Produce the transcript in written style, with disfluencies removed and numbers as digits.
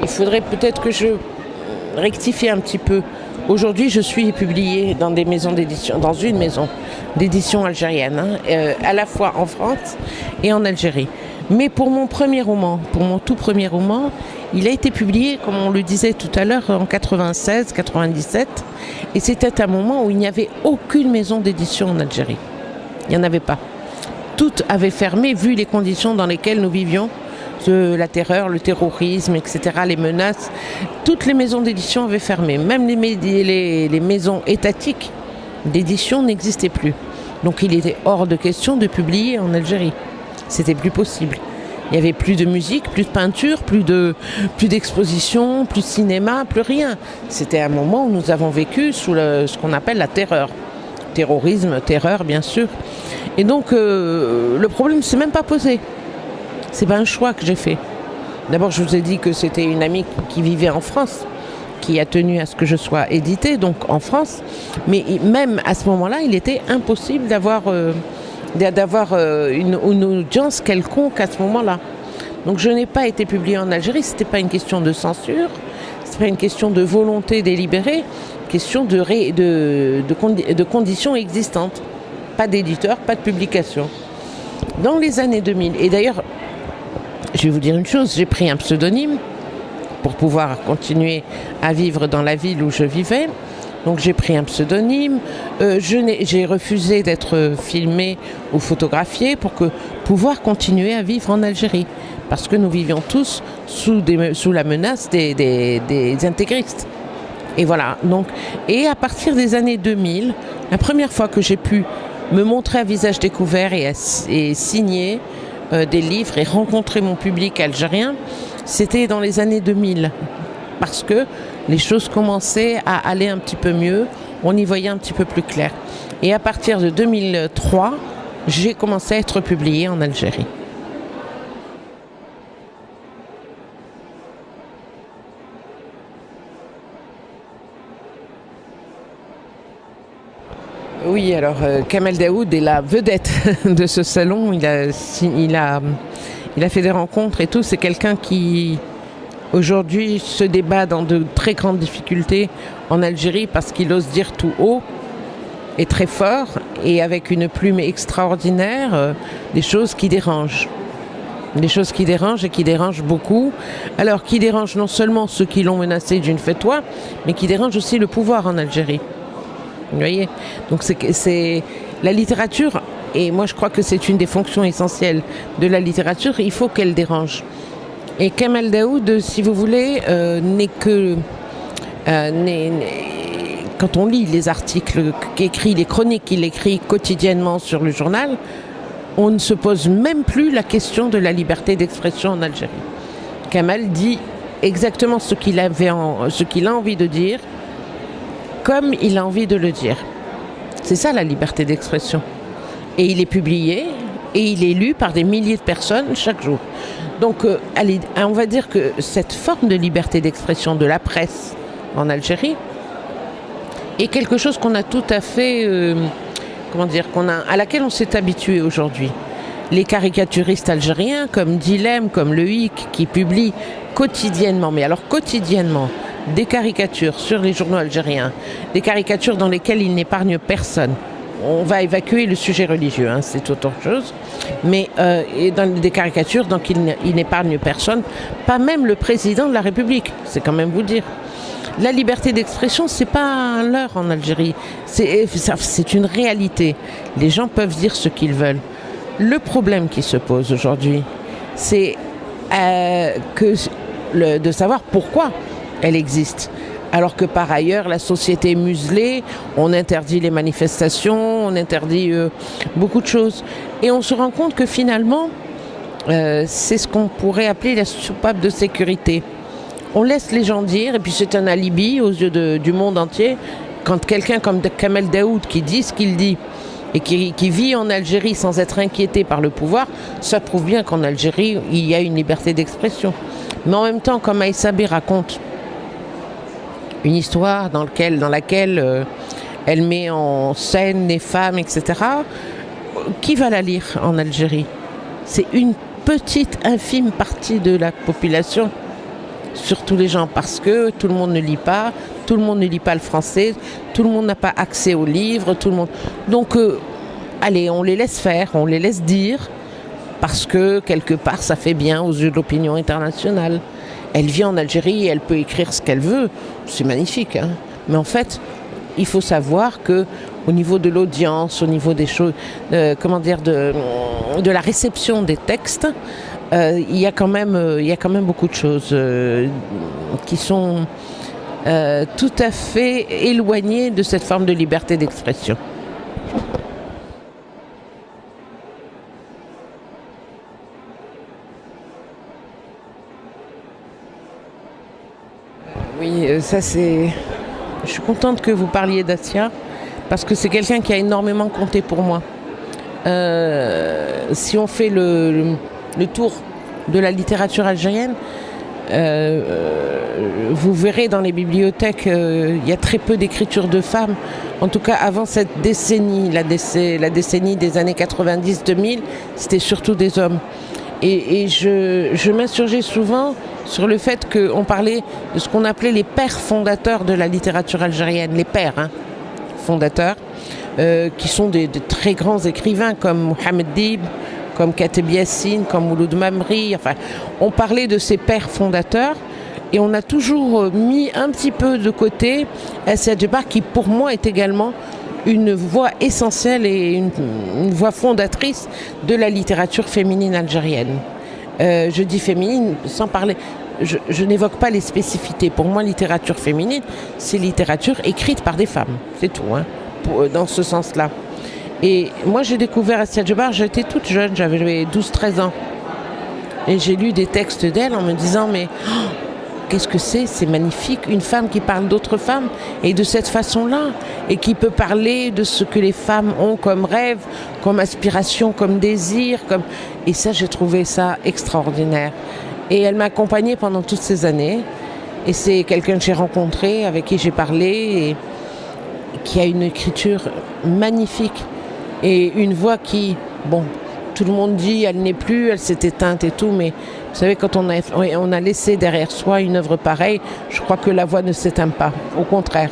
il faudrait peut-être que je rectifie un petit peu. Aujourd'hui, je suis publiée dans des maisons d'édition, dans une maison d'édition algérienne, à la fois en France et en Algérie. Mais pour mon premier roman, pour mon tout premier roman, il a été publié, comme on le disait tout à l'heure, en 96, 97. Et c'était un moment où il n'y avait aucune maison d'édition en Algérie. Il n'y en avait pas. Toutes avaient fermé, vu les conditions dans lesquelles nous vivions. La terreur, le terrorisme, etc., les menaces. Toutes les maisons d'édition avaient fermé. Même les maisons étatiques d'édition n'existaient plus. Donc il était hors de question de publier en Algérie. C'était plus possible. Il n'y avait plus de musique, plus de peinture, plus d'exposition, plus de cinéma, plus rien. C'était un moment où nous avons vécu sous ce qu'on appelle la terreur. Terrorisme, terreur, bien sûr. Et donc, le problème ne s'est même pas posé. C'est pas un choix que j'ai fait. D'abord, je vous ai dit que c'était une amie qui vivait en France, qui a tenu à ce que je sois éditée, donc en France. Mais même à ce moment-là, il était impossible d'avoir une audience quelconque à ce moment-là. Donc je n'ai pas été publiée en Algérie. C'était pas une question de censure, c'est pas une question de volonté délibérée, question de conditions existantes. Pas d'éditeur, pas de publication. Dans les années 2000, et d'ailleurs, je vais vous dire une chose, j'ai pris un pseudonyme pour pouvoir continuer à vivre dans la ville où je vivais. Donc j'ai pris un pseudonyme, j'ai refusé d'être filmée ou photographiée pour pouvoir continuer à vivre en Algérie. Parce que nous vivions tous sous la menace des intégristes. Et voilà. Donc, et à partir des années 2000, la première fois que j'ai pu me montrer à visage découvert et signer des livres et rencontrer mon public algérien, c'était dans les années 2000. Parce que les choses commençaient à aller un petit peu mieux, on y voyait un petit peu plus clair. Et à partir de 2003, j'ai commencé à être publiée en Algérie. Oui, alors Kamel Daoud est la vedette de ce salon. Il a fait des rencontres et tout. C'est quelqu'un qui aujourd'hui se débat dans de très grandes difficultés en Algérie parce qu'il ose dire tout haut et très fort et avec une plume extraordinaire des choses qui dérangent. Des choses qui dérangent et qui dérangent beaucoup. Alors qui dérangent non seulement ceux qui l'ont menacé d'une fête-toi, mais qui dérangent aussi le pouvoir en Algérie. Vous voyez ? Donc c'est la littérature, et moi je crois que c'est une des fonctions essentielles de la littérature, il faut qu'elle dérange. Et Kamel Daoud, si vous voulez, quand on lit les articles qu'écrit, les chroniques qu'il écrit quotidiennement sur le journal, on ne se pose même plus la question de la liberté d'expression en Algérie. Kamel dit exactement ce qu'il a envie de dire, comme il a envie de le dire. C'est ça la liberté d'expression. Et il est publié et il est lu par des milliers de personnes chaque jour. Donc on va dire que cette forme de liberté d'expression de la presse en Algérie est quelque chose qu'on a tout à fait, à laquelle on s'est habitué aujourd'hui. Les caricaturistes algériens comme Dilem, comme Le Hic, qui publient quotidiennement, mais alors quotidiennement, des caricatures sur les journaux algériens, des caricatures dans lesquelles ils n'épargnent personne. On va évacuer le sujet religieux, c'est autre chose. Mais et dans des caricatures, donc ils n'épargnent personne, pas même le président de la République, c'est quand même vous dire. La liberté d'expression, c'est pas un leurre en Algérie, c'est une réalité. Les gens peuvent dire ce qu'ils veulent. Le problème qui se pose aujourd'hui, c'est de savoir pourquoi elle existe. Alors que par ailleurs, la société est muselée, on interdit les manifestations, on interdit beaucoup de choses. Et on se rend compte que finalement, c'est ce qu'on pourrait appeler la soupape de sécurité. On laisse les gens dire, et puis c'est un alibi aux yeux du monde entier. Quand quelqu'un comme Kamel Daoud qui dit ce qu'il dit, et qui vit en Algérie sans être inquiété par le pouvoir, ça prouve bien qu'en Algérie, il y a une liberté d'expression. Mais en même temps, comme Aïssa B raconte une histoire dans laquelle elle met en scène les femmes, etc., qui va la lire en Algérie ? C'est une petite, infime partie de la population. sur tous les gens parce que tout le monde ne lit pas, tout le monde ne lit pas le français, tout le monde n'a pas accès aux livres, tout le monde. Donc, allez, on les laisse faire, on les laisse dire parce que quelque part ça fait bien aux yeux de l'opinion internationale. Elle vit en Algérie, elle peut écrire ce qu'elle veut, c'est magnifique, hein. Mais en fait, il faut savoir que au niveau de l'audience, au niveau des choses, de la réception des textes, il y a quand même beaucoup de choses qui sont tout à fait éloignées de cette forme de liberté d'expression. Oui, ça c'est. Je suis contente que vous parliez d'Assia parce que c'est quelqu'un qui a énormément compté pour moi. Si on fait le tour de la littérature algérienne, vous verrez dans les bibliothèques, il y a très peu d'écriture de femmes. En tout cas, avant cette décennie, la décennie des années 90-2000, c'était surtout des hommes. Et je m'insurgeais souvent sur le fait qu'on parlait de ce qu'on appelait les pères fondateurs de la littérature algérienne, les pères fondateurs, qui sont des très grands écrivains comme Mohamed Dib, comme Kateb Yassine, comme Mouloud Mamri. Enfin, on parlait de ces pères fondateurs et on a toujours mis un petit peu de côté Assia Djebar, qui pour moi est également une voix essentielle et une voix fondatrice de la littérature féminine algérienne. Je dis féminine sans parler, je n'évoque pas les spécificités. Pour moi, littérature féminine, c'est littérature écrite par des femmes, c'est tout, hein, dans ce sens-là. Et moi, j'ai découvert Assia Djebar, j'étais toute jeune, j'avais 12-13 ans. Et j'ai lu des textes d'elle en me disant, mais qu'est-ce que c'est magnifique, une femme qui parle d'autres femmes, et de cette façon-là, et qui peut parler de ce que les femmes ont comme rêve, comme aspiration, comme désir, et ça, j'ai trouvé ça extraordinaire. Et elle m'a accompagnée pendant toutes ces années, et c'est quelqu'un que j'ai rencontré, avec qui j'ai parlé, et qui a une écriture magnifique, et une voix qui, bon, tout le monde dit elle n'est plus, elle s'est éteinte et tout, mais vous savez, quand on a laissé derrière soi une œuvre pareille, je crois que la voix ne s'éteint pas, au contraire.